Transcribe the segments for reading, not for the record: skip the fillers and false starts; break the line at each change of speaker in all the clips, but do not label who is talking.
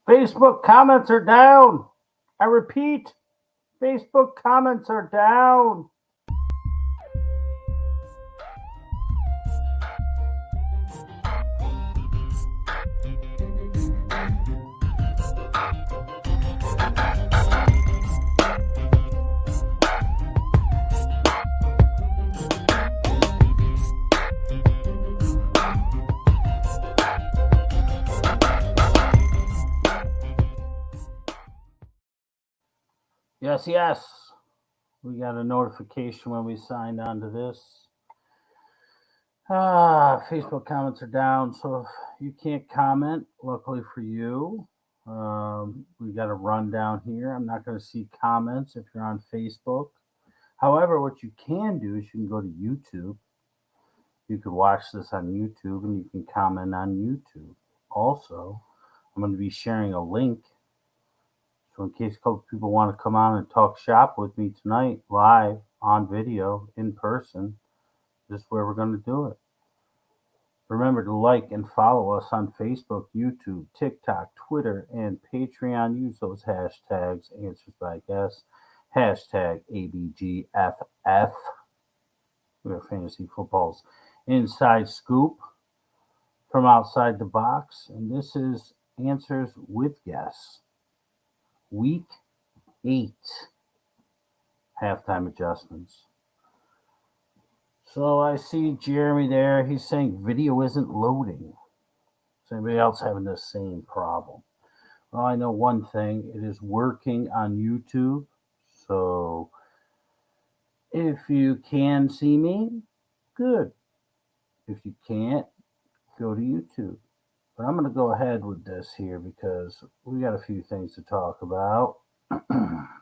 Facebook comments are down. I repeat, Facebook comments are down. Yes. We got a notification when we signed on to this. Facebook comments are down, so if you can't comment, luckily for you, we got a rundown here. I'm not going to see comments if you're on Facebook. However, what you can do is you can go to YouTube. You could watch this on YouTube and you can comment on YouTube. Also, I'm going to be sharing a link. So in case a couple people want to come on and talk shop with me tonight, live, on video, in person, this is where we're going to do it. Remember to like and follow us on Facebook, YouTube, TikTok, Twitter, and Patreon. Use those hashtags, answers by guess, hashtag ABGFF. We are Fantasy Football's inside scoop from outside the box. And this is Answers with Guess. Week 8 halftime adjustments. So I see Jeremy there. He's saying video isn't loading. Is anybody else having the same problem? Well, I know one thing. It is working on YouTube. So if you can see me, good. If you can't, go to YouTube. But I'm going to go ahead with this here because we got a few things to talk about.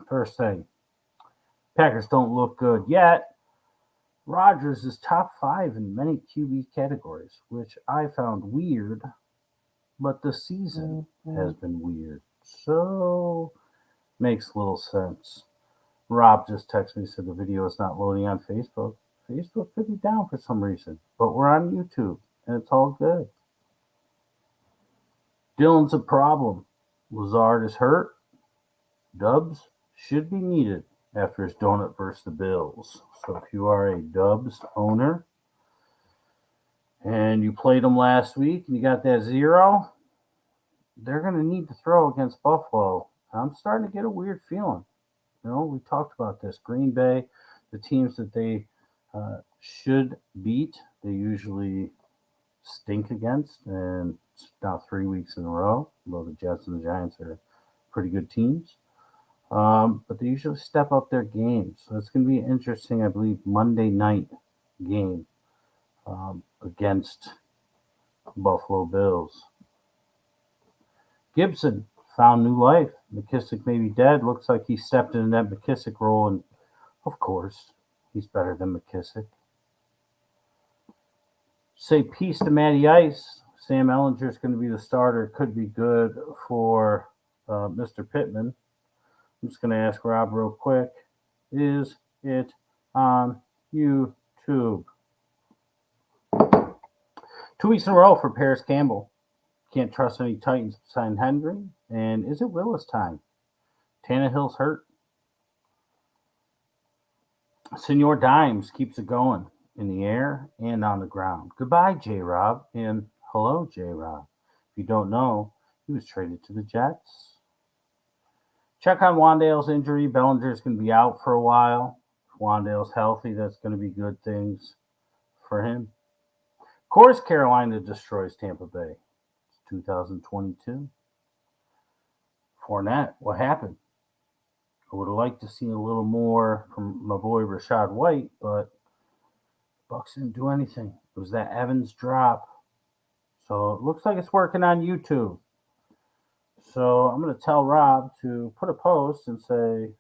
First thing, Packers don't look good yet. Rodgers is top 5 in many QB categories, which I found weird, but the season has been weird. So, makes little sense. Rob just texted me, said the video is not loading on Facebook. Facebook could be down for some reason, but we're on YouTube, and it's all good. Dylan's a problem. Lazard is hurt. Dubs should be needed after his donut versus the Bills. So if you are a Dubs owner and you played them last week and you got that 0, they're going to need to throw against Buffalo. I'm starting to get a weird feeling. You know, we talked about this. Green Bay, the teams that they should beat, they usually stink against, and it's now 3 weeks in a row, although the Jets and the Giants are pretty good teams. But they usually step up their game. So it's going to be an interesting, I believe, Monday night game against Buffalo Bills. Gibson found new life. McKissick may be dead. Looks like he stepped into that McKissick role, and of course, he's better than McKissick. Say peace to Matty Ice. Sam Ehlinger is going to be the starter. Could be good for Mr. Pittman. I'm just going to ask Rob real quick. Is it on YouTube? 2 weeks in a row for Paris Campbell. Can't trust any Titans beside Henry. And is it Willis time? Tannehill's hurt. Senor Dimes keeps it going in the air and on the ground. Goodbye, J-Rob. And hello, J-Rob. If you don't know, he was traded to the Jets. Check on Wandale's injury. Bellinger's going to be out for a while. If Wandale's healthy, that's going to be good things for him. Of course, Carolina destroys Tampa Bay. It's 2022. Fournette, what happened? I would have liked to see a little more from my boy Rachaad White, but Bucs didn't do anything. It was that Evans drop. So it looks like it's working on YouTube. So I'm going to tell Rob to put a post and say,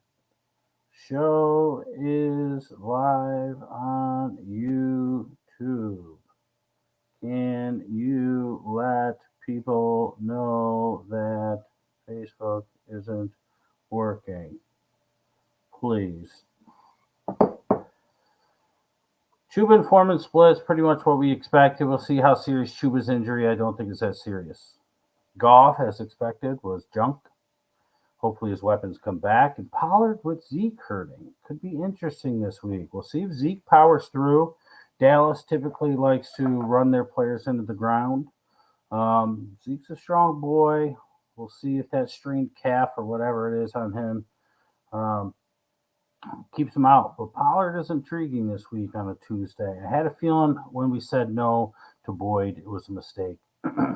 show is live on YouTube. Can you let people know that Facebook isn't working? Please. Chuba and Foreman split is pretty much what we expected. We'll see how serious Chuba's injury. I don't think it's that serious. Goff, as expected, was junked. Hopefully his weapons come back. And Pollard with Zeke hurting could be interesting this week. We'll see if Zeke powers through. Dallas typically likes to run their players into the ground. Zeke's a strong boy. We'll see if that strained calf or whatever it is on him keeps him out. But Pollard is intriguing this week on a Tuesday. I had a feeling when we said no to Boyd, it was a mistake.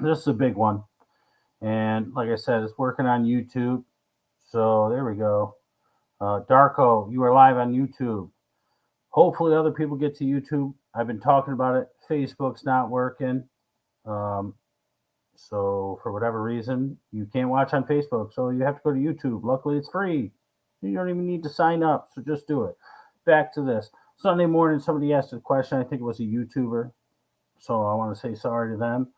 This is a big one. And like I said, it's working on YouTube. So there we go. Darko, you are live on YouTube. Hopefully other people get to YouTube. I've been talking about it. Facebook's not working. So for whatever reason, you can't watch on Facebook. So you have to go to YouTube. Luckily, it's free. You don't even need to sign up. So just do it. Back to this. Sunday morning, somebody asked a question. I think it was a YouTuber. So I want to say sorry to them.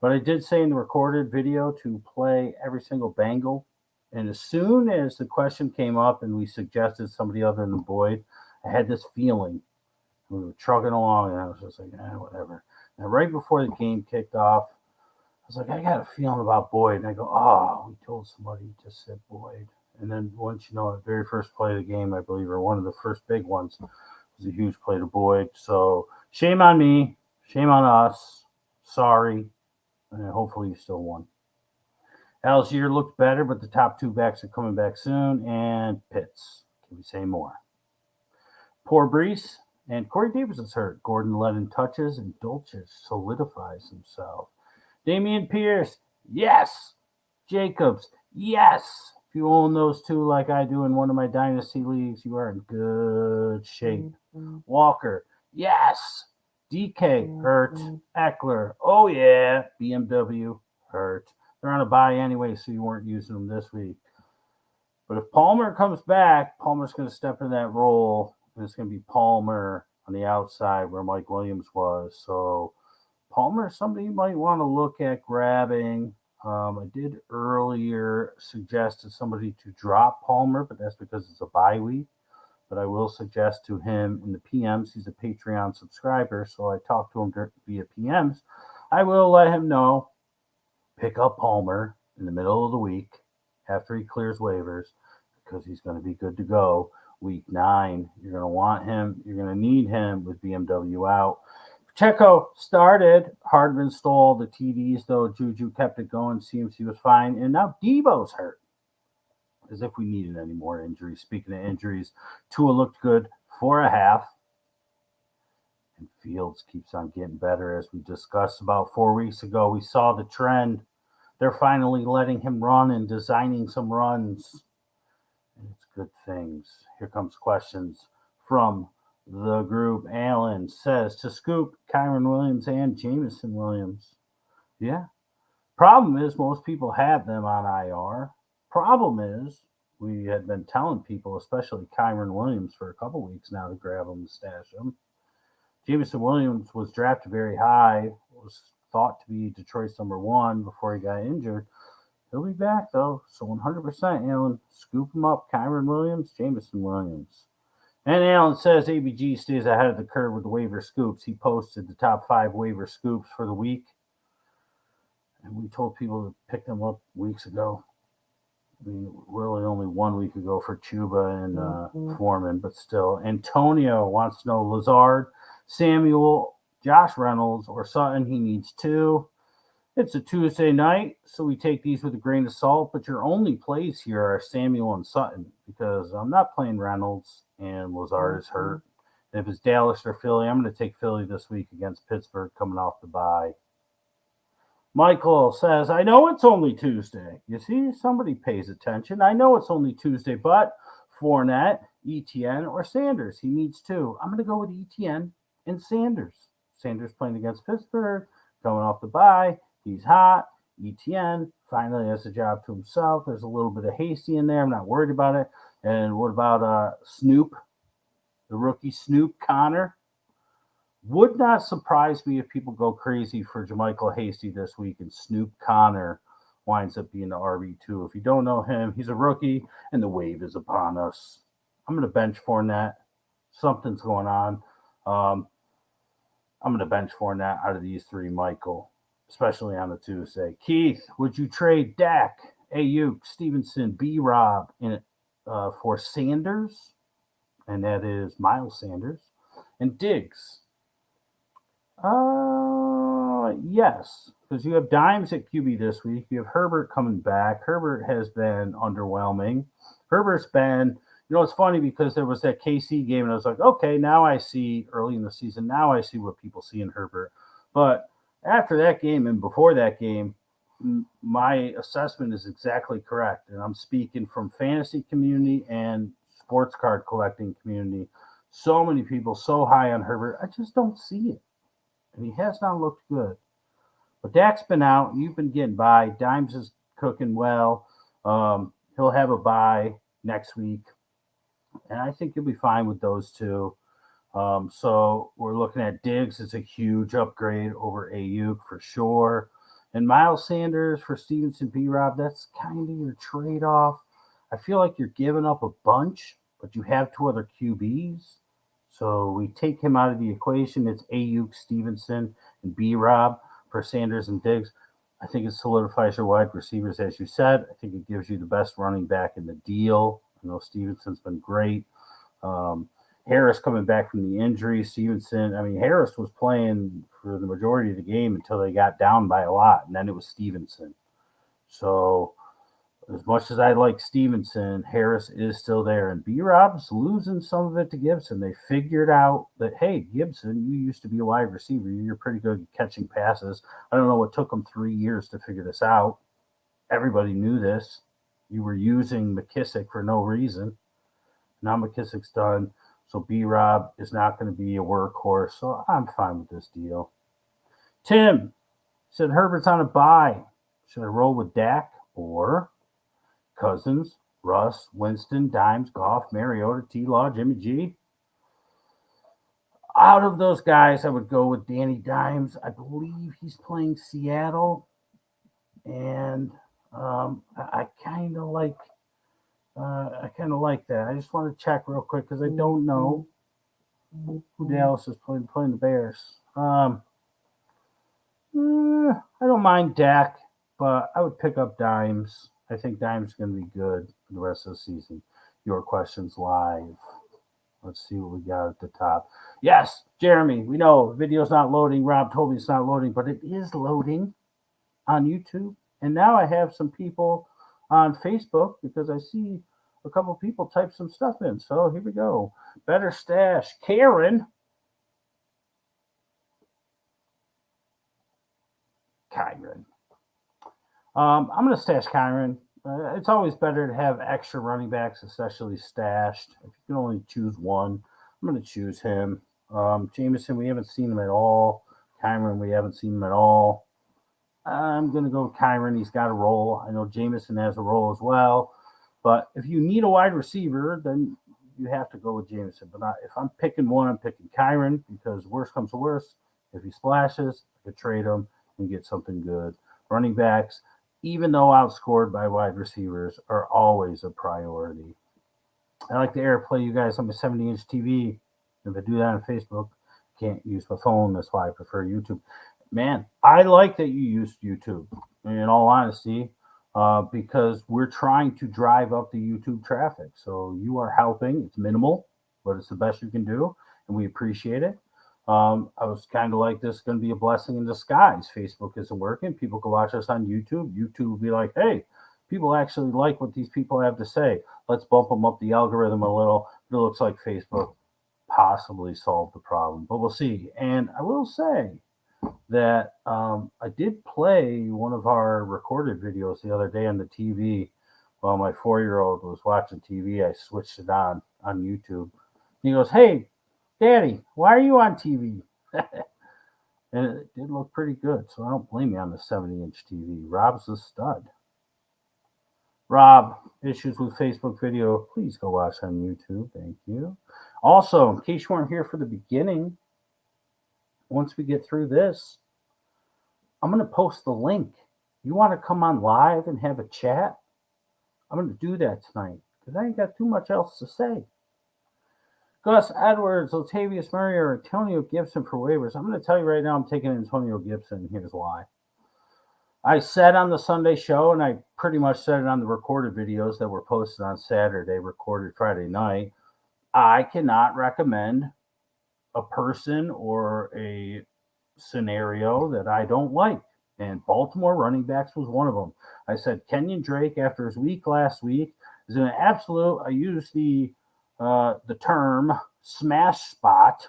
But I did say in the recorded video to play every single Bengal. And as soon as the question came up and we suggested somebody other than Boyd, I had this feeling. We were trucking along, and I was just like, whatever. And right before the game kicked off, I was like, I got a feeling about Boyd. And I go, we told somebody to sit Boyd. And then once you know, the very first play of the game, I believe, or one of the first big ones, was a huge play to Boyd. So shame on me. Shame on us. Sorry. And hopefully you still won. Algier looked better, but the top two backs are coming back soon. And Pitts. Can we say more? Poor Brees. And Corey Davis is hurt. Gordon led in touches, and Dolchich solidifies himself. Damian Pierce, yes. Jacobs, yes. If you own those two like I do in one of my dynasty leagues, you are in good shape. Mm-hmm. Walker, yes. DK, hurt. Eckler, oh yeah. BMW, hurt. They're on a bye anyway, so you weren't using them this week. But if Palmer comes back, Palmer's going to step in that role, and it's going to be Palmer on the outside where Mike Williams was. So Palmer, somebody you might want to look at grabbing. I did earlier suggest to somebody to drop Palmer, but that's because it's a bye week. But I will suggest to him in the PMs, he's a Patreon subscriber, so I talked to him via PMs. I will let him know, pick up Palmer in the middle of the week after he clears waivers, because he's going to be good to go. Week 9, you're going to want him. You're going to need him with BMW out. Pacheco started. Hardman stole the TDs, though. Juju kept it going. Seems he was fine. And now Debo's hurt. As if we needed any more injuries. Speaking of injuries, Tua looked good for a half. And Fields keeps on getting better. As we discussed about 4 weeks ago, we saw the trend. They're finally letting him run and designing some runs. And it's good things. Here comes questions from the group. Allen says to scoop Kyron Williams and Jameson Williams. Yeah. Problem is most people have them on IR. Problem is we had been telling people, especially Kyron Williams, for a couple weeks now to grab him and stash him. Jameson Williams was drafted very high, was thought to be Detroit's number 1 before he got injured. He'll be back, though. So 100%, Allen. Scoop him up. Kyron Williams, Jameson Williams. And Allen says ABG stays ahead of the curve with the waiver scoops. He posted the top 5 waiver scoops for the week. And we told people to pick them up weeks ago. I mean, really only 1 week ago for Chuba and Foreman, but still. Antonio wants to know Lazard, Samuel, Josh Reynolds, or Sutton. He needs 2. It's a Tuesday night, so we take these with a grain of salt, but your only plays here are Samuel and Sutton, because I'm not playing Reynolds and Lazard is hurt. And if it's Dallas or Philly, I'm going to take Philly this week against Pittsburgh coming off the bye. Michael says, I know it's only Tuesday. You see, somebody pays attention. I know it's only Tuesday, but Fournette, ETN, or Sanders. He needs 2. I'm going to go with ETN and Sanders. Sanders playing against Pittsburgh, coming off the bye. He's hot. ETN finally has a job to himself. There's a little bit of Hasty in there. I'm not worried about it. And what about Snoop, the rookie Snoop Connor? Would not surprise me if people go crazy for JaMychal Hasty this week and Snoop Connor winds up being the RB2. If you don't know him, he's a rookie and the wave is upon us. I'm going to bench Fournette. Something's going on. I'm going to bench Fournette out of these 3, Michael. especially on a Tuesday. Keith, would you trade Dak, Ayuk, Stevenson, B. Rob for Sanders? And that is Miles Sanders and Diggs. Yes, because you have Dimes at QB this week. You have Herbert coming back. Herbert has been underwhelming. Herbert's been, it's funny because there was that KC game, and I was like, okay, now I see early in the season. Now I see what people see in Herbert. But after that game and before that game, my assessment is exactly correct, and I'm speaking from fantasy community and sports card collecting community. So many people so high on Herbert, I just don't see it, and he has not looked good. But Dak's been out, and you've been getting by. Dimes is cooking well. He'll have a bye next week, and I think you'll be fine with those two. So we're looking at Diggs as a huge upgrade over Ayuk for sure. And Miles Sanders for Stevenson, B. Rob, that's kind of your trade off. I feel like you're giving up a bunch, but you have two other QBs. So we take him out of the equation. It's Ayuk, Stevenson, and B. Rob for Sanders and Diggs. I think it solidifies your wide receivers, as you said. I think it gives you the best running back in the deal. I know Stevenson's been great. Harris coming back from the injury. Stevenson, Harris was playing for the majority of the game until they got down by a lot, and then it was Stevenson. So as much as I like Stevenson, Harris is still there. And B-Rob's losing some of it to Gibson. They figured out that, hey, Gibson, you used to be a wide receiver. You're pretty good at catching passes. I don't know what took them 3 years to figure this out. Everybody knew this. You were using McKissick for no reason. Now McKissick's done. So B-Rob is not going to be a workhorse. So I'm fine with this deal. Tim said Herbert's on a bye. Should I roll with Dak or Cousins, Russ, Winston, Dimes, Goff, Mariota, T-Law, Jimmy G? Out of those guys, I would go with Danny Dimes. I believe he's playing Seattle. And I kind of like that. I just want to check real quick because I don't know who Dallas is playing the Bears. I don't mind Dak, but I would pick up Dimes. I think Dimes is going to be good for the rest of the season. Your questions live. Let's see what we got at the top. Yes, Jeremy, we know the video's not loading. Rob told me it's not loading, but it is loading on YouTube. And now I have some people on Facebook because I see a couple people type some stuff in. So here we go. Better stash. Kyron. I'm going to stash Kyron. It's always better to have extra running backs, especially stashed. If you can only choose one, I'm going to choose him. Jameson, we haven't seen him at all. Kyron, we haven't seen him at all. I'm going to go with Kyron. He's got a role. I know Jameson has a role as well. But if you need a wide receiver, then you have to go with Jameson. But if I'm picking one, I'm picking Kyron because worst comes to worst. If he splashes, I could trade him and get something good. Running backs, even though outscored by wide receivers, are always a priority. I like the AirPlay you guys on my 70-inch TV. If I do that on Facebook, can't use my phone. That's why I prefer YouTube. Man, I like that you used YouTube, in all honesty, because we're trying to drive up the YouTube traffic. So you are helping. It's minimal, but it's the best you can do, and we appreciate it. I was kind of like, this is going to be a blessing in disguise. Facebook isn't working. People can watch us on YouTube. YouTube will be like, hey, people actually like what these people have to say. Let's bump them up the algorithm a little. It looks like Facebook possibly solved the problem, but we'll see. And I will say that I did play one of our recorded videos the other day on the TV while my 4-year-old was watching TV. I switched it on YouTube. He goes, hey, Daddy, why are you on TV? And it did look pretty good, so I don't blame you on the 70-inch TV. Rob's a stud. Rob, issues with Facebook video, please go watch on YouTube. Thank you. Also, in case you weren't here for the beginning, once we get through this, I'm going to post the link. You want to come on live and have a chat? I'm going to do that tonight because I ain't got too much else to say. Gus Edwards, Latavius Murray, or Antonio Gibson for waivers. I'm going to tell you right now, I'm taking Antonio Gibson. Here's why. I said on the Sunday show, and I pretty much said it on the recorded videos that were posted on Saturday, recorded Friday night. I cannot recommend a person or a scenario that I don't like. And Baltimore running backs was one of them. I said Kenyon Drake, after his week last week, is an absolute. I use the term smash spot.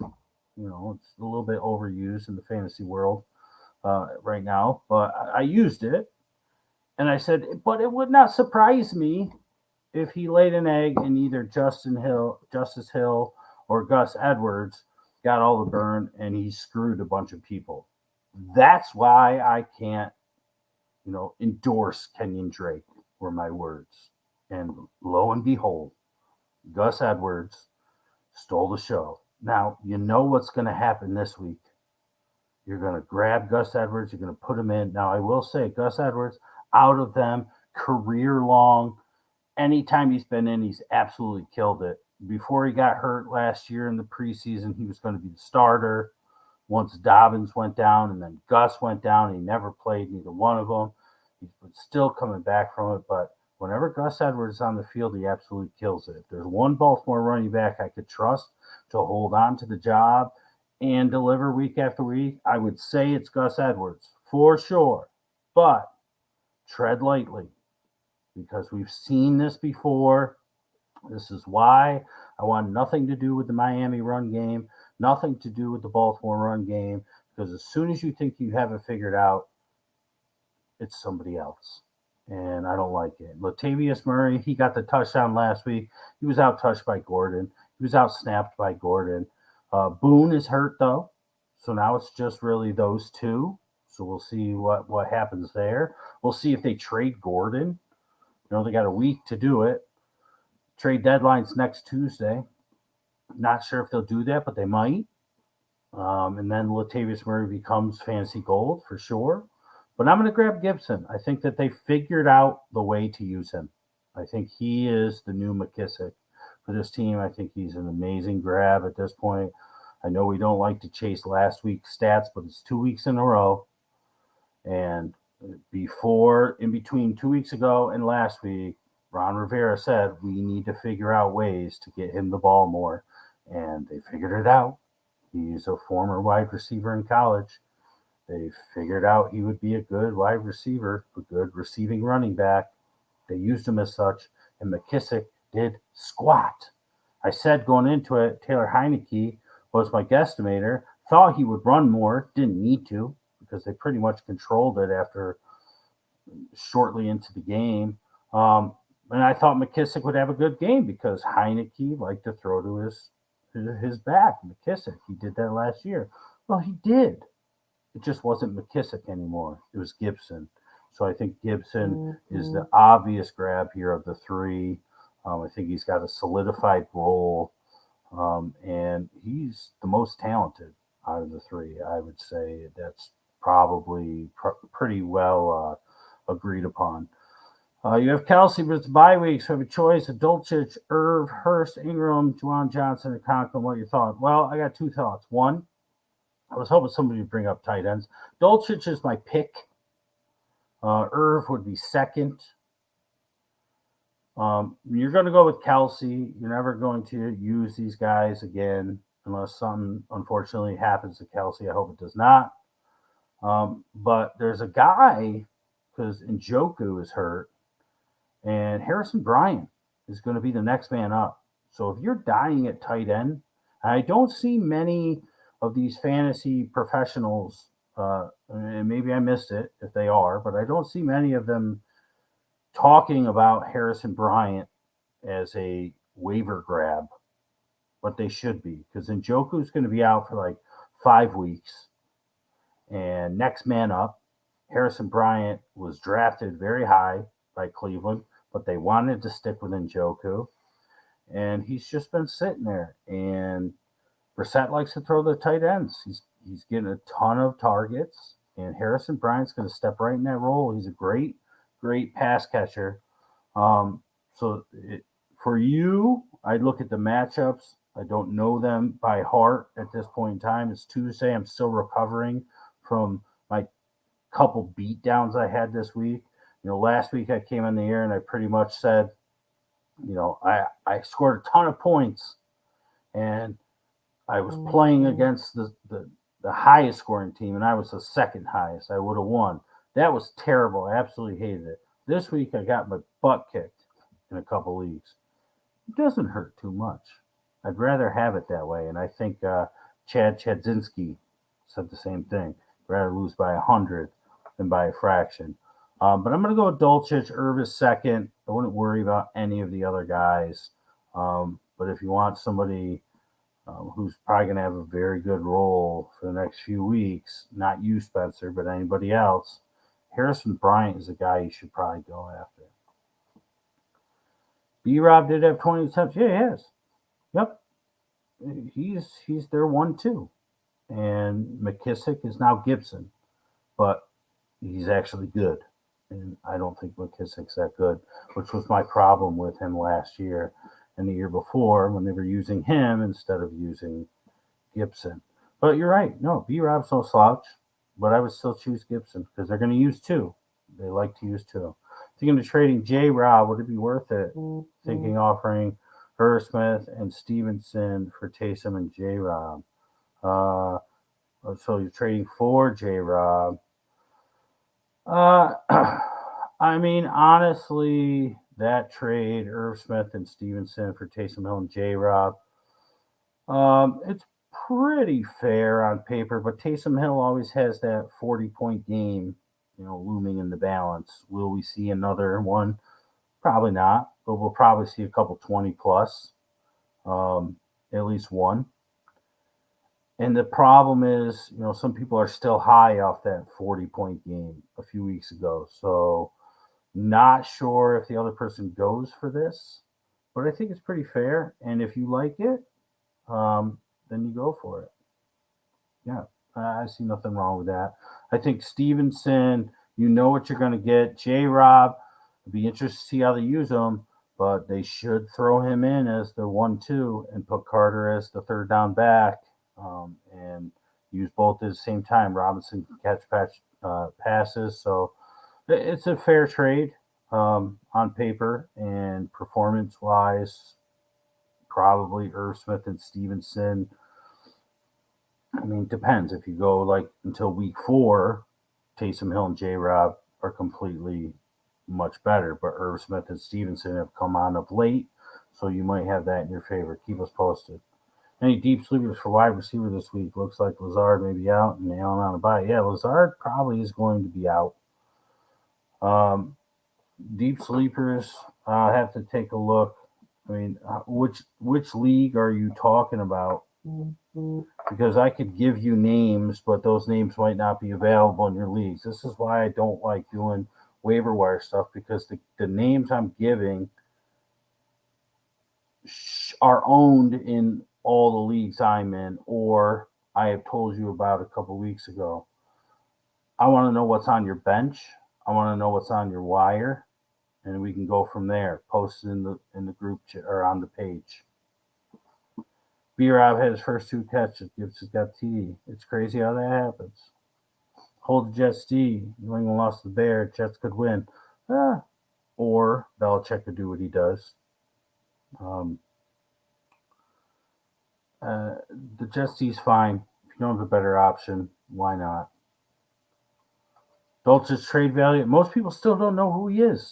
You know, it's a little bit overused in the fantasy world right now, but I used it, and I said, but it would not surprise me if he laid an egg and either Justice Hill, or Gus Edwards got all the burn and he screwed a bunch of people. That's why I can't, endorse Kenyon Drake, were my words. And lo and behold, Gus Edwards stole the show. Now, you know what's going to happen this week. You're going to grab Gus Edwards. You're going to put him in. Now, I will say, Gus Edwards, out of them, career long, anytime he's been in, he's absolutely killed it. Before he got hurt last year in the preseason, he was going to be the starter. Once Dobbins went down and then Gus went down, he never played neither one of them. He's still coming back from it, but whenever Gus Edwards is on the field, he absolutely kills it. If there's one Baltimore running back I could trust to hold on to the job and deliver week after week, I would say it's Gus Edwards for sure. But tread lightly, because we've seen this before. This is why I want nothing to do with the Miami run game, nothing to do with the Baltimore run game, because as soon as you think you have it figured out, it's somebody else. And I don't like it. Latavius Murray, he got the touchdown last week. He was out touched by Gordon. He was out snapped by Gordon. Boone is hurt, though. So now it's just really those two. So we'll see what happens there. We'll see if they trade Gordon. They got a week to do it. Trade deadline's next Tuesday. Not sure if they'll do that, but they might. And then Latavius Murray becomes fantasy gold for sure. But I'm going to grab Gibson. I think that they figured out the way to use him. I think he is the new McKissick for this team. I think he's an amazing grab at this point. I know we don't like to chase last week's stats, but it's 2 weeks in a row. And in between 2 weeks ago and last week, Ron Rivera said we need to figure out ways to get him the ball more. And they figured it out. He's a former wide receiver in college. They figured out he would be a good wide receiver, a good receiving running back. They used him as such, and McKissick did squat. I said going into it, Taylor Heineke was my guesstimator. Thought he would run more, didn't need to, because they pretty much controlled it after shortly into the game. And I thought McKissick would have a good game because Heineke liked to throw to his back. McKissick, he did that last year. Well, he did. It just wasn't McKissick anymore. It was Gibson. So I think Gibson is the obvious grab here of the three. I think he's got a solidified role, and he's the most talented out of the three. I would say that's probably pretty well agreed upon. You have Kelsey, but it's bye week, so you have a choice of Dulcich, Irv, Hurst, Ingram, Juwan Johnson, and Conklin. What are your thoughts? Well, I got two thoughts. One, I was hoping somebody would bring up tight ends. Dulcich is my pick. Irv would be second. You're going to go with Kelsey. You're never going to use these guys again unless something unfortunately happens to Kelsey. I hope it does not. But there's a guy, because Njoku is hurt, and Harrison Bryant is going to be the next man up. So if you're dying at tight end, I don't see many of these fantasy professionals, and maybe I missed it if they are, but I don't see many of them talking about Harrison Bryant as a waiver grab, but they should be, because Njoku is going to be out for like 5 weeks. And next man up, Harrison Bryant was drafted very high by Cleveland, but they wanted to stick with Njoku, and he's just been sitting there. And Brissett likes to throw the tight ends. He's getting a ton of targets, and Harrison Bryant's going to step right in that role. He's a great pass catcher. For you, I look at the matchups. I don't know them by heart at this point in time. It's Tuesday. I'm still recovering from my couple beat downs I had this week. Last week I came on the air and I pretty much said, I scored a ton of points and I was playing against the highest scoring team and I was the second highest. I would have won. That was terrible. I absolutely hated it. This week I got my butt kicked in a couple leagues. It doesn't hurt too much. I'd rather have it that way. And I think Chad Chadzinski said the same thing. I'd rather lose by 100 than by a fraction. But I'm going to go with Dulcich, Irvis second. I wouldn't worry about any of the other guys. But if you want somebody who's probably going to have a very good role for the next few weeks, not you, Spencer, but anybody else, Harrison Bryant is a guy you should probably go after. B-Rob did have 20 attempts. Yeah, he has. Yep. He's their 1-2. And McKissick is now Gibson, but he's actually good. And I don't think McKissick's that good, which was my problem with him last year and the year before when they were using him instead of using Gibson. But you're right. No, B-Rob's no slouch, but I would still choose Gibson because they're going to use two. They like to use two. Thinking of trading J-Rob, would it be worth it? Thinking offering Smith and Stevenson for Taysom and J-Rob. So you're trading for J-Rob. I mean, honestly, that trade, Smith and Stevenson for Taysom Hill and J-Rob, it's pretty fair on paper, but Taysom Hill always has that 40-point game, looming in the balance. Will we see another one? Probably not, but we'll probably see a couple 20 plus, at least one. And the problem is, some people are still high off that 40-point game a few weeks ago. So not sure if the other person goes for this, but I think it's pretty fair. And if you like it, then you go for it. Yeah, I see nothing wrong with that. I think Stevenson, you know what you're going to get. J-Rob, I'd be interested to see how they use him, but they should throw him in as the 1-2 and put Carter as the third down back, and use both at the same time. Robinson can catch passes, so it's a fair trade on paper, and performance-wise, probably Smith and Stevenson. I mean, it depends. If you go like until week 4, Taysom Hill and J-Rob are completely much better, but Smith and Stevenson have come on of late, so you might have that in your favor. Keep us posted. Any deep sleepers for wide receiver this week? Looks like Lazard may be out and Allen on a bye. Yeah, Lazard probably is going to be out. Deep sleepers, I have to take a look. I mean, which league are you talking about? Because I could give you names, but those names might not be available in your leagues. This is why I don't like doing waiver wire stuff, because the names I'm giving are owned in all the leagues I'm in, or I have told you about a couple weeks ago. I want to know what's on your bench. I want to know what's on your wire, and we can go from there. Post it in the group or on the page. B-Rob had his first 2 catches. Gibbs has got TD. It's crazy how that happens. Hold the Jets D. New England lost the Bears. Jets could win. Or Belichick could do what he does. The Jets D's fine. If you don't have a better option, why not? Dulcich trade value. Most people still don't know who he is.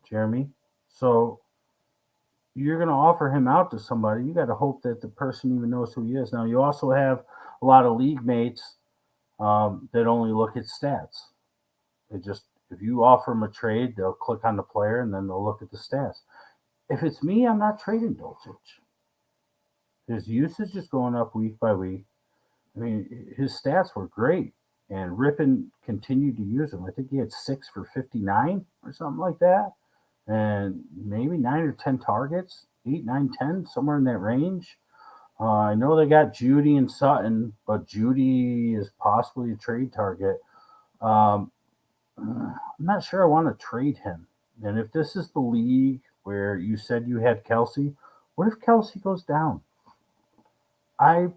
Jeremy. So you're going to offer him out to somebody. You got to hope that the person even knows who he is. Now, you also have a lot of league mates that only look at stats. If you offer them a trade, they'll click on the player and then they'll look at the stats. If it's me, I'm not trading Dulcich. His usage is going up week by week. I mean, his stats were great, and Rippon continued to use him. I think he had 6 for 59 or something like that, and maybe 9 or 10 targets, 8, 9, 10, somewhere in that range. I know they got Judy and Sutton, but Judy is possibly a trade target. I'm not sure I want to trade him. And if this is the league where you said you had Kelsey, what if Kelsey goes down? I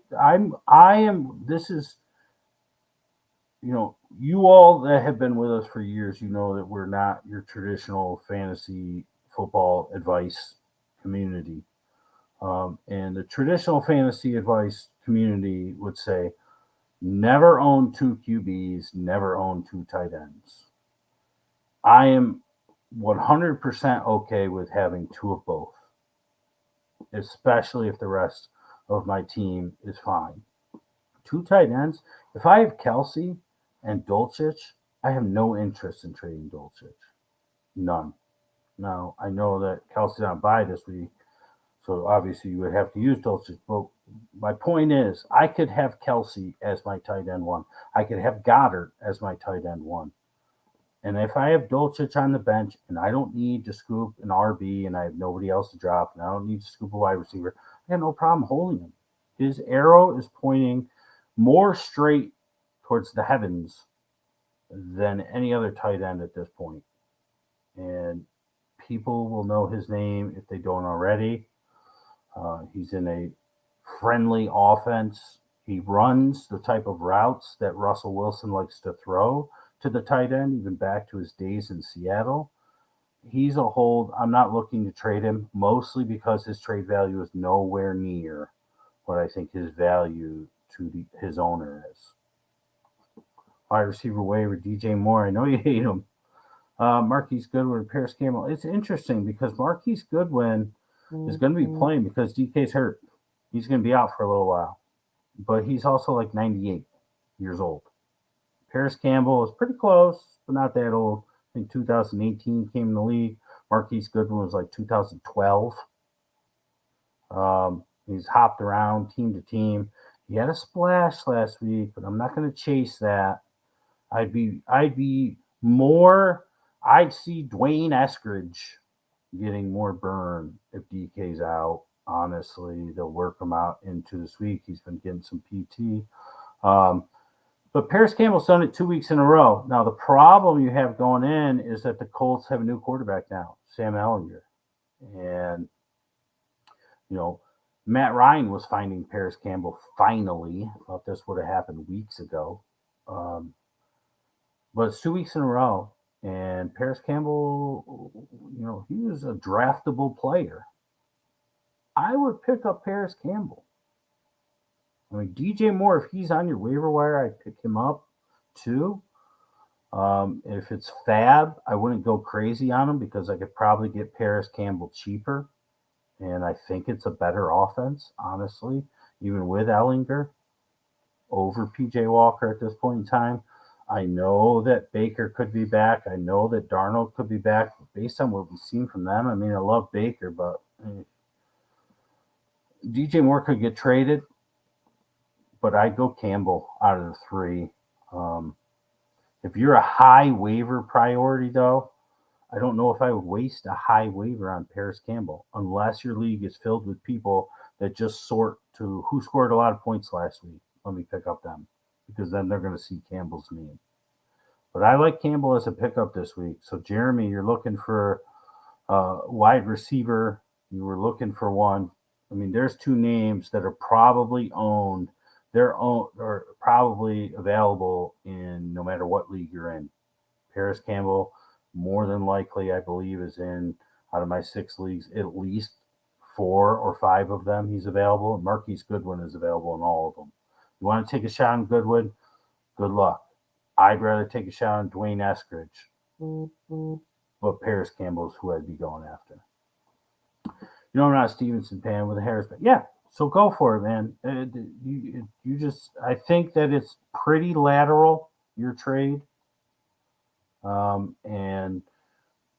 am. This is, you all that have been with us for years, you know that we're not your traditional fantasy football advice community. And the traditional fantasy advice community would say never own two QBs, never own two tight ends. I am 100% okay with having two of both, especially if the rest of my team is fine. Two tight ends. If I have Kelsey and Dolchich, I have no interest in trading Dolchich. None. Now, I know that Kelsey's on bye this week, so obviously you would have to use Dolchich. But my point is, I could have Kelsey as my tight end one. I could have Goddard as my tight end one. And if I have Dolchich on the bench and I don't need to scoop an RB and I have nobody else to drop and I don't need to scoop a wide receiver, I have no problem holding him. His arrow is pointing more straight towards the heavens than any other tight end at this point. And people will know his name if they don't already. He's in a friendly offense. He runs the type of routes that Russell Wilson likes to throw to the tight end, even back to his days in Seattle. He's a hold. I'm not looking to trade him, mostly because his trade value is nowhere near what I think his value to his owner is. Wide receiver waiver, DJ Moore. I know you hate him. Marquise Goodwin, Paris Campbell. It's interesting because Marquise Goodwin is going to be playing because DK's hurt. He's going to be out for a little while. But he's also like 98 years old. Paris Campbell is pretty close, but not that old. I think 2018 came in the league. Marquise Goodwin was like 2012. He's hopped around team to team. He had a splash last week, but I'm not going to chase that. I'd see Dwayne Eskridge getting more burn if DK's out. Honestly, they'll work him out into this week. He's been getting some PT. But Paris Campbell's done it 2 weeks in a row. Now, the problem you have going in is that the Colts have a new quarterback now, Sam Ellinger. And, Matt Ryan was finding Paris Campbell finally. I thought this would have happened weeks ago. But it's 2 weeks in a row. And Paris Campbell, he was a draftable player. I would pick up Paris Campbell. I mean, DJ Moore, if he's on your waiver wire, I'd pick him up too. If it's Fab, I wouldn't go crazy on him because I could probably get Paris Campbell cheaper. And I think it's a better offense, honestly, even with Ellinger over PJ Walker at this point in time. I know that Baker could be back. I know that Darnold could be back. Based on what we've seen from them, I mean, I love Baker, but DJ Moore could get traded. But I'd go Campbell out of the three. If you're a high waiver priority, though, I don't know if I would waste a high waiver on Paris Campbell unless your league is filled with people that just sort to who scored a lot of points last week. Let me pick up them because then they're going to see Campbell's name. But I like Campbell as a pickup this week. So, Jeremy, you're looking for a wide receiver. You were looking for one. I mean, there's two names that are probably owned. They're probably available in no matter what league you're in. Paris Campbell, more than likely, I believe, is in out of my 6 leagues, at least 4 or 5 of them he's available. Marquise Goodwin is available in all of them. You want to take a shot on Goodwin? Good luck. I'd rather take a shot on Dwayne Eskridge. But Paris Campbell is who I'd be going after. I'm not a Stevenson fan with a Harris, but yeah, so go for it, man. I think that it's pretty lateral, your trade. And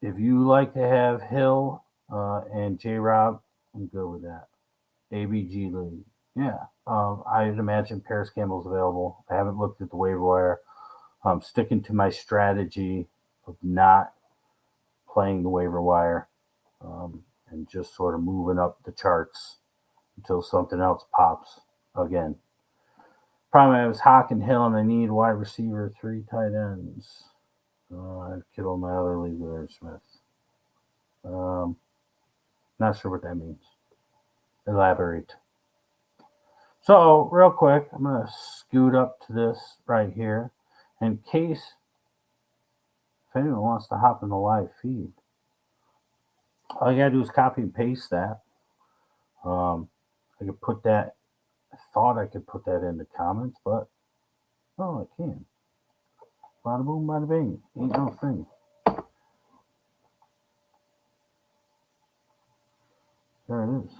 if you like to have Hill and J-Rob, I'm good with that. ABG league. Yeah. I'd imagine Paris Campbell's available. I haven't looked at the waiver wire. I'm sticking to my strategy of not playing the waiver wire and just sort of moving up the charts until something else pops again. Problem I have is Hawk and Hill, and I need wide receiver, 3 tight ends. I've killed my other league with Irv Smith. Not sure what that means. Elaborate. So, real quick, I'm going to scoot up to this right here in case if anyone wants to hop in the live feed. All you got to do is copy and paste that. I could put that, I thought I could put that in the comments, but oh, I can. Bada boom, bada bing. Ain't no thing. There it is.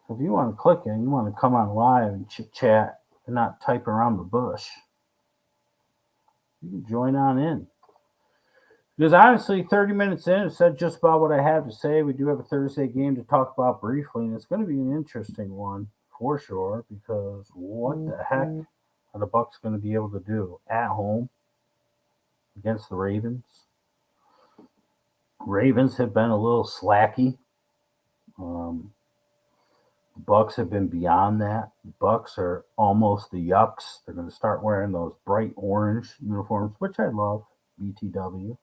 If you want to click it, you want to come on live and chit chat and not type around the bush, you can join on in. Because honestly, 30 minutes in, I've said just about what I have to say. We do have a Thursday game to talk about briefly, and it's going to be an interesting one for sure. Because what the heck are the Bucks going to be able to do at home against the Ravens? Ravens have been a little slacky. The Bucks have been beyond that. The Bucks are almost the Yucks. They're going to start wearing those bright orange uniforms, which I love. BTW.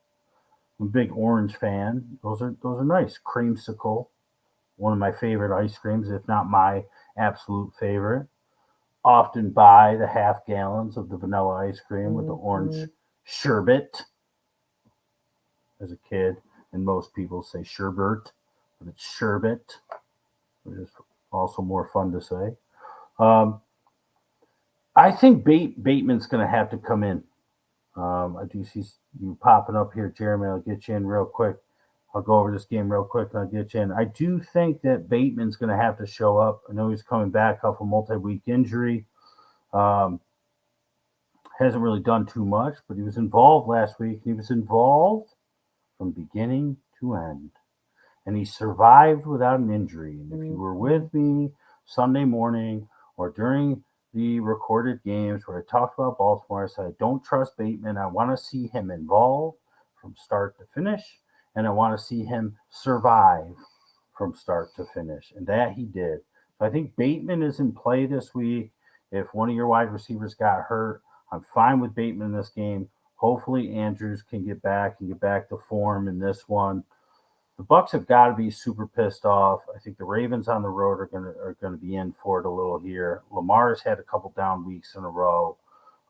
I'm a big orange fan. Those are nice. Creamsicle, one of my favorite ice creams, if not my absolute favorite. Often buy the half gallons of the vanilla ice cream with the orange sherbet as a kid, and most people say sherbet, but it's sherbet, which is also more fun to say. I think Bateman's going to have to come in. I do see you popping up here, Jeremy. I'll get you in real quick. I'll go over this game real quick and I'll get you in. I do think that Bateman's going to have to show up. I know he's coming back off a multi-week injury. Hasn't really done too much, but he was involved last week. He was involved from beginning to end. And he survived without an injury. And if you were with me Sunday morning or during the recorded games where I talked about Baltimore, I said, I don't trust Bateman. I want to see him involved from start to finish, and I want to see him survive from start to finish. And that he did. So I think Bateman is in play this week. If one of your wide receivers got hurt, I'm fine with Bateman in this game. Hopefully Andrews can get back to form in this one. The Bucks have got to be super pissed off. I think the Ravens on the road are gonna be in for it a little here. Lamar's had a couple down weeks in a row,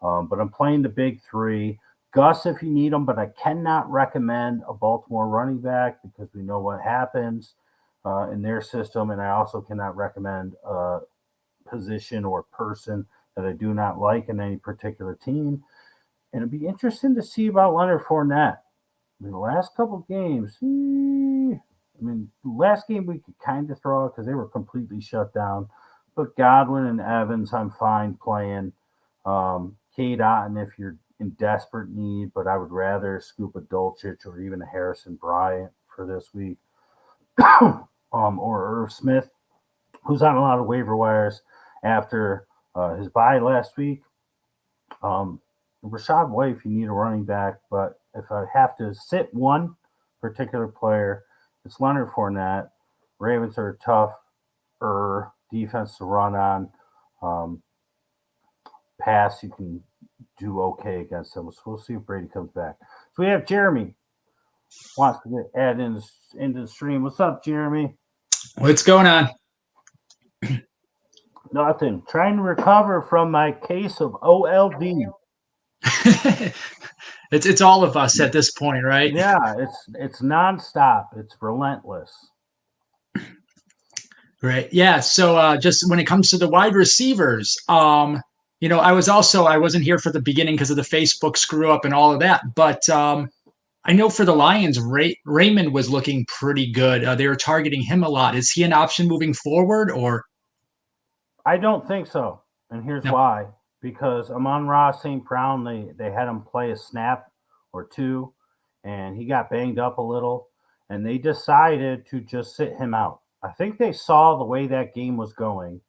but I'm playing the big three. Gus, if you need him, but I cannot recommend a Baltimore running back because we know what happens in their system, and I also cannot recommend a position or person that I do not like in any particular team. And it'd be interesting to see about Leonard Fournette. I mean, the last couple games, the last game we could kind of throw out because they were completely shut down. But Godwin and Evans, I'm fine playing. Kate Otten, if you're in desperate need, but I would rather scoop a Dolchich or even a Harrison Bryant for this week. Or Irv Smith, who's on a lot of waiver wires after his bye last week. Rashad White, if you need a running back, but if I have to sit one particular player, it's Leonard Fournette. Ravens are a tough defense to run on. Pass, you can do okay against them. So we'll see if Brady comes back. So we have Jeremy wants to add into the stream. What's up, Jeremy?
What's going on?
Nothing. Trying to recover from my case of OLD.
It's all of us at this point, right?
Yeah, it's nonstop. It's relentless.
Right. Yeah. So just when it comes to the wide receivers, I wasn't here for the beginning because of the Facebook screw up and all of that, but I know for the Lions, Raymond was looking pretty good. They were targeting him a lot. Is he an option moving forward, or?
I don't think so, and here's why. Because Amon-Ra St. Brown, they had him play a snap or two, and he got banged up a little, and they decided to just sit him out. I think they saw the way that game was going,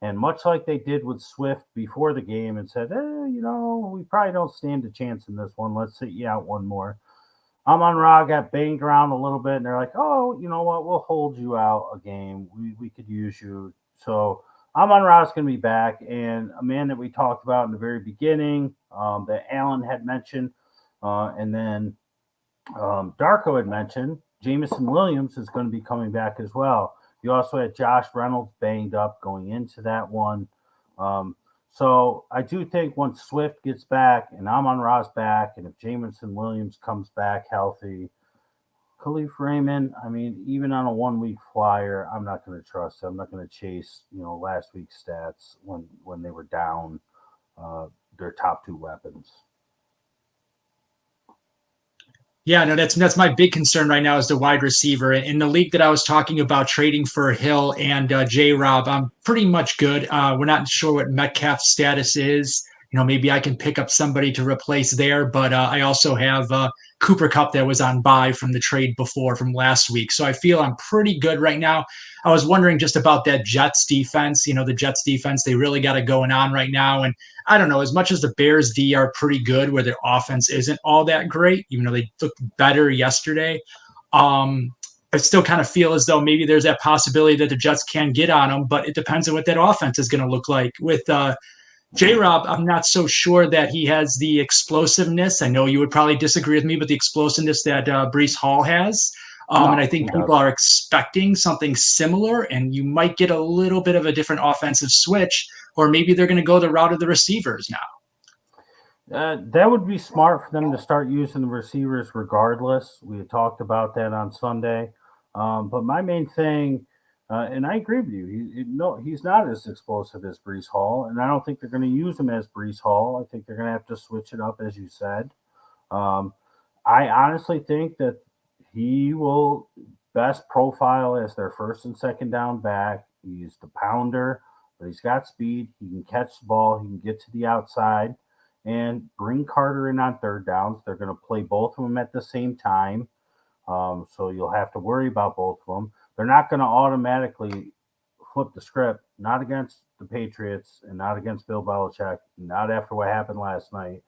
and much like they did with Swift before the game and said, we probably don't stand a chance in this one. Let's sit you out one more. Amon-Ra got banged around a little bit, and they're like, oh, you know what? We'll hold you out a game. We could use you. So Amon-Ra is going to be back, and a man that we talked about in the very beginning that Alan had mentioned, and then Darko had mentioned, Jameson Williams is going to be coming back as well. You also had Josh Reynolds banged up going into that one. Um, so I do think once Swift gets back and Amon-Ra's back, and if Jamison Williams comes back healthy, Khalif Raymond, I mean, even on a 1 week flyer, I'm not going to trust him. I'm not going to chase, last week's stats when they were down uh, their top two weapons.
Yeah, no, that's my big concern right now is the wide receiver. In the league that I was talking about trading for Hill and J Rob, I'm pretty much good. We're not sure what Metcalf's status is. Maybe I can pick up somebody to replace there, but I also have Cooper Cup that was on buy from the trade before from last week. So I feel I'm pretty good right now. I was wondering just about that Jets defense. The Jets defense, they really got it going on right now. And I don't know, as much as the Bears D are pretty good, where their offense isn't all that great, even though they looked better yesterday. Um, I still kind of feel as though maybe there's that possibility that the Jets can get on them, but it depends on what that offense is going to look like. With J Rob, I'm not so sure that he has the explosiveness. I know you would probably disagree with me, but the explosiveness that Brees Hall has. And I
No, he
think people
doesn't.
are expecting something similar, and you might get a little bit of a different offensive switch, or maybe they're going to go the route of the receivers now.
That would be smart for them to start using the receivers regardless. We had talked about that on Sunday. But my main thing, and I agree with you, no, he's not as explosive as Brees Hall, and I don't think they're going to use him as Brees Hall. I think they're going to have to switch it up, as you said. Um, I honestly think that he will best profile as their first and second down back. He's the pounder, but he's got speed. He can catch the ball. He can get to the outside and bring Carter in on third downs. They're going to play both of them at the same time. So you'll have to worry about both of them. They're not going to automatically flip the script, not against the Patriots and not against Bill Belichick, not after what happened last night.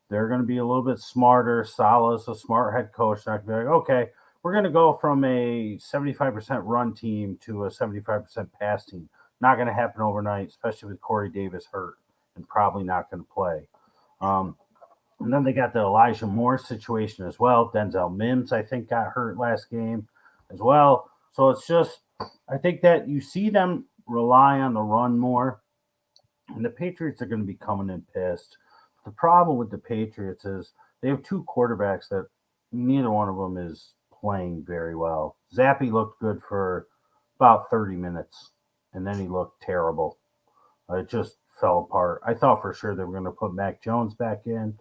They're going to be a little bit smarter. Salah's a smart head coach. Not going to be like, okay, we're going to go from a 75% run team to a 75% pass team. Not going to happen overnight, especially with Corey Davis hurt and probably not going to play. Um, and then they got the Elijah Moore situation as well. Denzel Mims, I think, got hurt last game as well. So it's just, I think that you see them rely on the run more, and the Patriots are going to be coming in pissed. The problem with the Patriots is they have two quarterbacks that neither one of them is playing very well. Zappy looked good for about 30 minutes, and then he looked terrible. It just fell apart. I thought for sure they were going to put Mac Jones back in.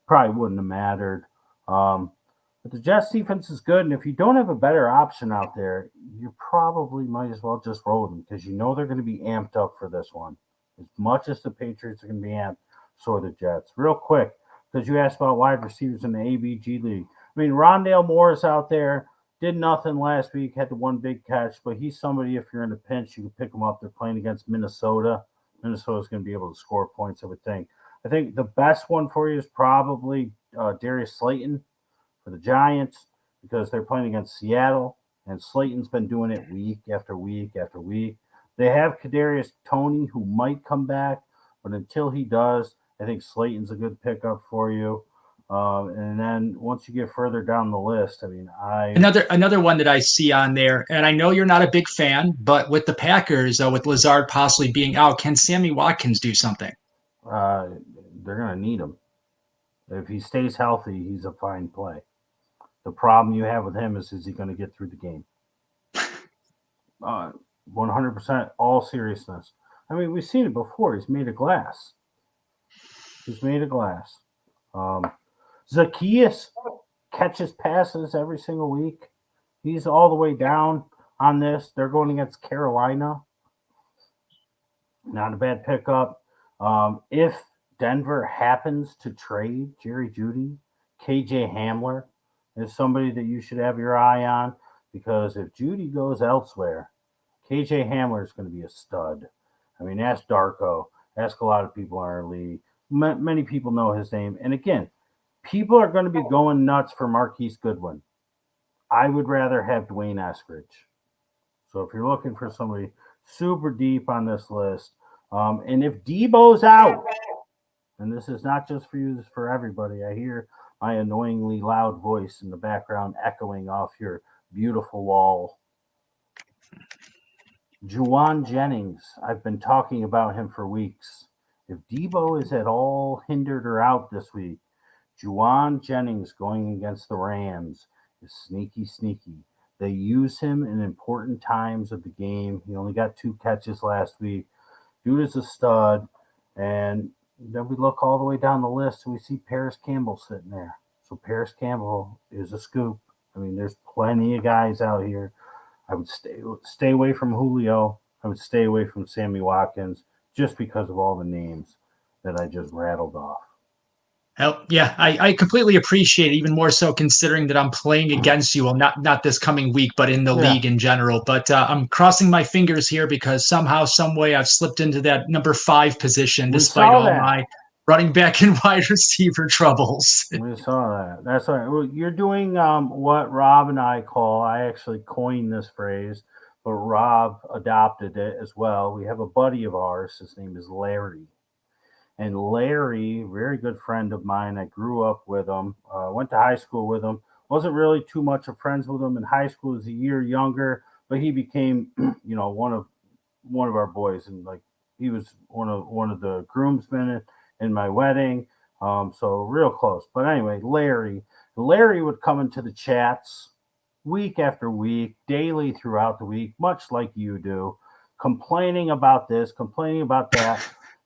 Probably wouldn't have mattered. But the Jets defense is good, and if you don't have a better option out there, you probably might as well just roll with them because you know they're going to be amped up for this one. As much as the Patriots are going to be amped, so are the Jets. Real quick, because you asked about wide receivers in the ABG league. I mean, Rondale Moore's out there, did nothing last week, had the one big catch, but he's somebody, if you're in a pinch, you can pick him up. They're playing against Minnesota. Minnesota's going to be able to score points, I would think. I think the best one for you is probably Darius Slayton for the Giants because they're playing against Seattle, and Slayton's been doing it week after week after week. They have Kadarius Toney who might come back, but until he does, I think Slayton's a good pickup for you. And then once you get further down the list, I mean,
Another one that I see on there, and I know you're not a big fan, but with the Packers, with Lazard possibly being out, can Sammy Watkins do something?
uh, they're going to need him. If he stays healthy, he's a fine play. The problem you have with him is he going to get through the game? 100% all seriousness. I mean, we've seen it before. He's made of glass. He's made of glass. Um, Zacchaeus catches passes every single week. He's all the way down on this. They're going against Carolina. Not a bad pickup. If Denver happens to trade Jerry Judy, KJ Hamler is somebody that you should have your eye on because if Judy goes elsewhere, KJ Hamler is going to be a stud. I mean, ask Darko, ask a lot of people in our league. Many people know his name. And again, people are going to be going nuts for Marquise Goodwin. I would rather have Dwayne Eskridge. So if you're looking for somebody super deep on this list, and if Debo's out, and this is not just for you, this is for everybody. I hear my annoyingly loud voice in the background echoing off your beautiful wall. Juwan Jennings, I've been talking about him for weeks. If Debo is at all hindered or out this week, Juwan Jennings going against the Rams is sneaky, sneaky. They use him in important times of the game. He only got 2 catches last week. Dude is a stud. And then we look all the way down the list and we see Paris Campbell sitting there. So Paris Campbell is a scoop. I mean, there's plenty of guys out here. I would stay away from Julio. I would stay away from Sammy Watkins just because of all the names that I just rattled off.
Oh, yeah, I completely appreciate it, even more so considering that I'm playing against you. Well, not this coming week, but in the
Yeah,
league in general. But I'm crossing my fingers here because somehow, some way, I've slipped into that number 5 position
we
despite
saw
all
that.
my running back and wide receiver troubles.
We saw that. That's right. Well, you're doing what Rob and I call, I actually coined this phrase, but Rob adopted it as well. We have a buddy of ours. His name is Larry. And Larry, very good friend of mine, I grew up with him, went to high school with him. Wasn't really too much of friends with him in high school. He was a year younger, but he became, one of our boys, and like he was one of the groomsmen in my wedding. So real close. But anyway, Larry would come into the chats week after week, daily throughout the week, much like you do, complaining about this, complaining about that.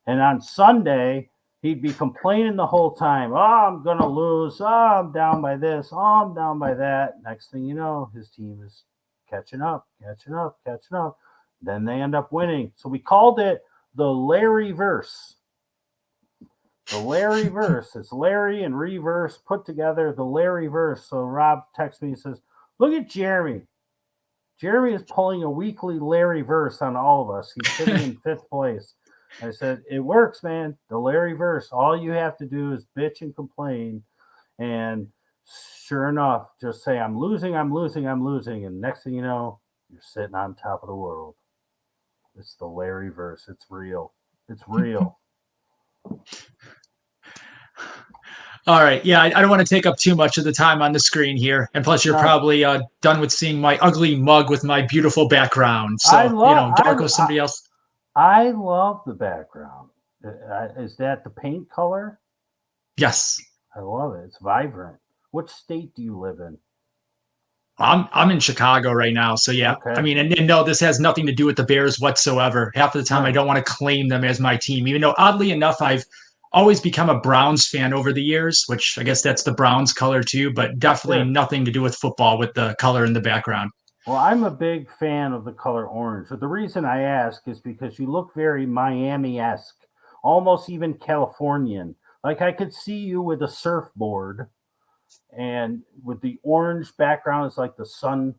And on Sunday, he'd be complaining the whole time. Oh, I'm going to lose. Oh, I'm down by this. Oh, I'm down by that. Next thing you know, his team is catching up, catching up, catching up. Then they end up winning. So we called it the Larry verse. The Larry verse. It's Larry and reverse put together, the Larry verse. So Rob texts me and says, look at Jeremy. Jeremy is pulling a weekly Larry verse on all of us. He's sitting in 5th place. I said, it works, man. The Larry verse. All you have to do is bitch and complain. And sure enough, just say, I'm losing, I'm losing, I'm losing. And next thing you know, you're sitting on top of the world. It's the Larry verse. It's real. It's real.
All right. Yeah, I don't want to take up too much of the time on the screen here. And plus, you're
No,
probably done with seeing my ugly mug with my beautiful background.
I
So,
love
Darko, somebody else.
I love the background. Is that the paint color?
Yes.
I love it. It's vibrant. What state do you live in?
I'm in Chicago right now, so yeah. I
Okay.
mean, and no, this has nothing to do with the Bears whatsoever. Half of the time, I
Right.
don't want to claim them as my team, even though oddly enough, I've always become a Browns fan over the years, which I guess that's the Browns color too, but definitely
Sure.
nothing to do with football with the color in the background.
Well, I'm a big fan of the color orange. So the reason I ask is because you look very Miami-esque, almost even Californian. Like I could see you with a surfboard and with the orange background, it's like the sun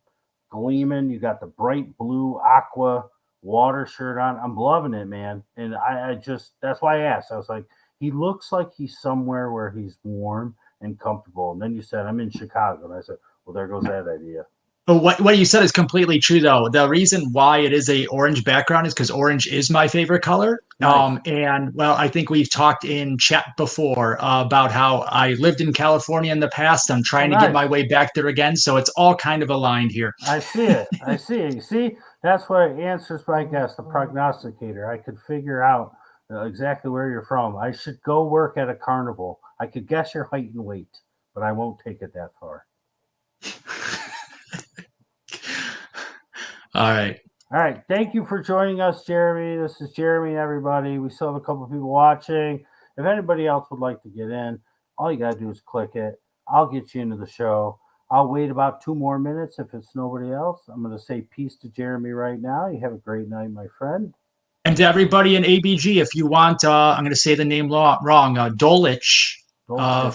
gleaming. You got the bright blue aqua water shirt on. I'm loving it, man. And I just, that's why I asked. I was like, he looks like he's somewhere where he's warm and comfortable. And then you said, I'm in Chicago. And I said, well, there goes that idea.
But what you said is completely true, though. The reason why it is a orange background is because orange is my favorite color.
Nice.
And well, I think we've talked in chat before about how I lived in California in the past. I'm
Oh,
trying to get my
nice.
way back there again, so it's all kind of aligned here.
I see it. I see it. You see, that's what answers my guess, the prognosticator. I could figure out exactly where you're from. I should go work at a carnival. I could guess your height and weight, but I won't take it that far.
All right.
All right. Thank you for joining us, Jeremy. This is Jeremy, everybody. We still have a couple of people watching. If anybody else would like to get in, all you got to do is click it. I'll get you into the show. I'll wait about 2 more minutes if it's nobody else. I'm going to say peace to Jeremy right now. You have a great night, my friend.
And to everybody in ABG, if you want, I'm going to say the name wrong, Dolich.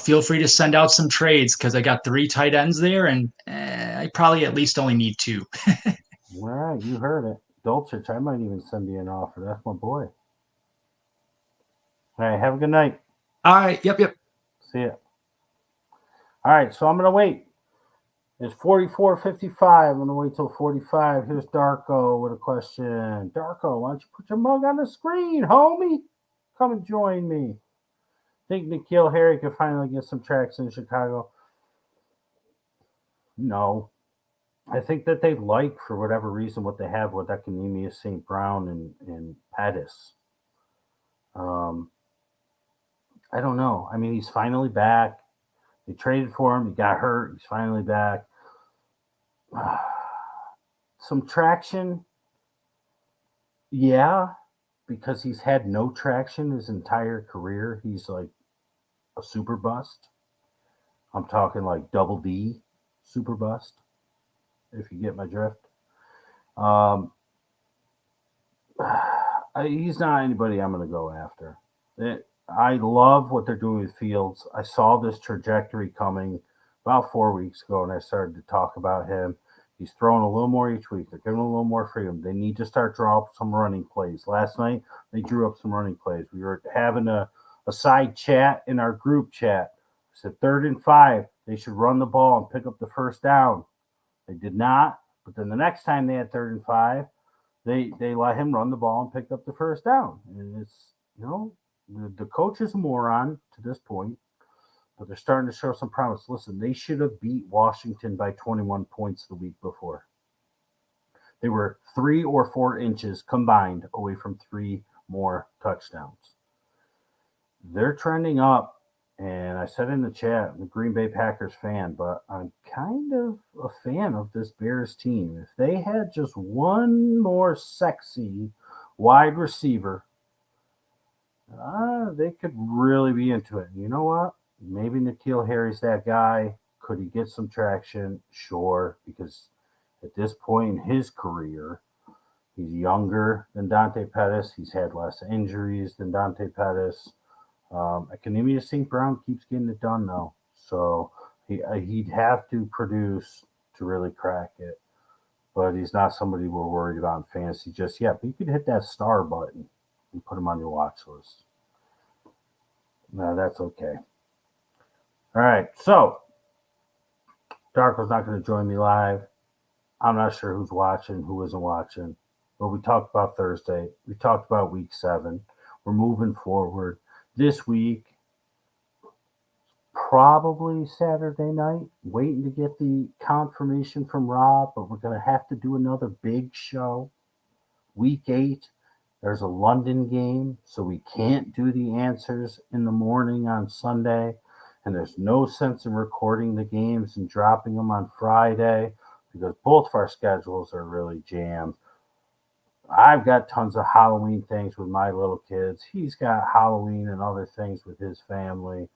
Feel free to send out some trades because I got 3 tight ends there, and I probably at least only need 2.
All right, you heard it. Dolchich, I might even send you an offer. That's my boy. All right, have a good night.
All right. Yep.
See ya. All right, so I'm going to wait. It's 44:55. I'm going to wait till 45. Here's Darko with a question. Darko, why don't you put your mug on the screen, homie? Come and join me. Think N'Keal Harry could finally get some traction in Chicago? No. I think that they like, for whatever reason, what they have with Economia St. Brown and Pettis. Um, I don't know. I mean, he's finally back. They traded for him. He got hurt. He's finally back. Some traction, yeah, because he's had no traction his entire career. He's like a super bust. I'm talking like double D super bust, if you get my drift. Um, he's not anybody I'm going to go after. I love what they're doing with Fields. I saw this trajectory coming about 4 weeks ago, and I started to talk about him. He's throwing a little more each week. They're giving him a little more freedom. They need to start drawing up some running plays. Last night, they drew up some running plays. We were having a side chat in our group chat. I said, 3rd and 5, they should run the ball and pick up the first down. They did not. But then the next time they had 3rd and 5, they let him run the ball and pick up the first down. And it's, the coach is a moron to this point, but they're starting to show some promise. Listen, they should have beat Washington by 21 points the week before. They were 3 or 4 inches combined away from 3 more touchdowns. They're trending up. And I said in the chat, I'm a Green Bay Packers fan, but I'm kind of a fan of this Bears team. If they had just one more sexy wide receiver, they could really be into it. And you know what? Maybe N'Keal Harry's that guy. Could he get some traction? Sure, because at this point in his career, he's younger than Dante Pettis. He's had less injuries than Dante Pettis. Economia St. Brown keeps getting it done, though. So he'd have to produce to really crack it. But he's not somebody we're worried about in fantasy just yet. But you could hit that star button and put him on your watch list. No, that's okay. All right. So Darko's not going to join me live. I'm not sure who's watching, who isn't watching. But we talked about Thursday. We talked about week 7. We're moving forward. This week, probably Saturday night, waiting to get the confirmation from Rob, but we're going to have to do another big show. Week 8, there's a London game, so we can't do the answers in the morning on Sunday, and there's no sense in recording the games and dropping them on Friday because both of our schedules are really jammed. I've got tons of Halloween things with my little kids. He's got Halloween and other things with his family.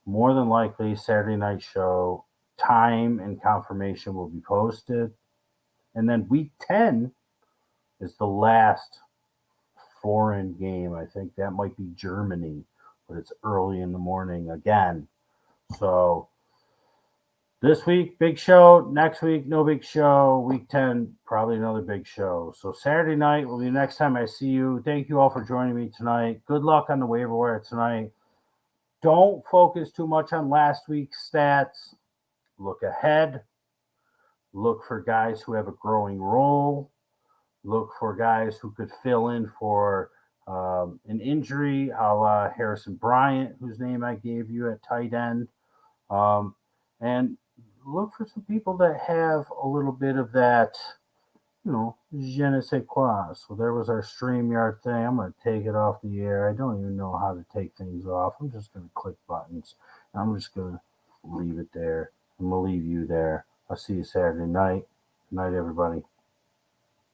More than likely, Saturday night show, time and confirmation will be posted. And then week 10 is the last foreign game. I think that might be Germany, but it's early in the morning again. So this week, big show. Next week, no big show. Week 10, probably another big show. So Saturday night will be the next time I see you. Thank you all for joining me tonight. Good luck on the waiver wire tonight. Don't focus too much on last week's stats. Look ahead. Look for guys who have a growing role. Look for guys who could fill in for an injury, a la Harrison Bryant, whose name I gave you at tight end. And look for some people that have a little bit of that, je ne sais quoi. So there was our StreamYard thing. I'm going to take it off the air. I don't even know how to take things off. I'm just going to click buttons. I'm just going to leave it there. I'm going to leave you there. I'll see you Saturday night. Good night, everybody.